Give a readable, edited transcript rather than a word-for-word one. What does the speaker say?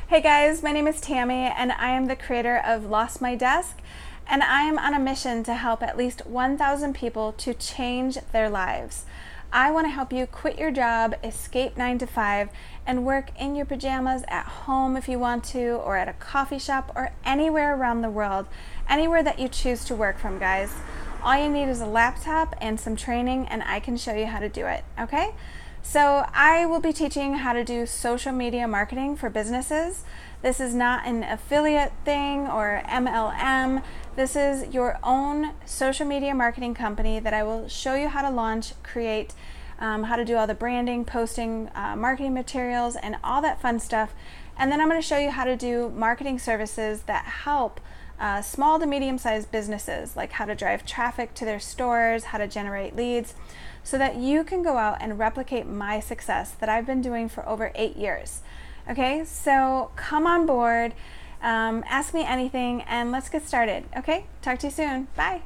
Hey guys, my name is Tammy and I am the creator of Lost My Desk, and I am on a mission to help at least 1,000 people to change their lives. I want to help you quit your job, escape 9 to 5, and work in your pajamas at home if you want to, or at a coffee shop, or anywhere around the world, anywhere that you choose to work from, guys. All you need is a laptop and some training, and I can show you how to do it, okay? So I will be teaching how to do social media marketing for businesses. This is not an affiliate thing or MLM. This is your own social media marketing company that I will show you how to launch, create, how to do all the branding, posting, marketing materials, and all that fun stuff. And then I'm going to show you how to do marketing services that help small to medium-sized businesses, like how to drive traffic to their stores, how to generate leads, so that you can go out and replicate my success that I've been doing for over 8 years. Okay, so come on board, ask me anything, and let's get started. Okay, talk to you soon. Bye.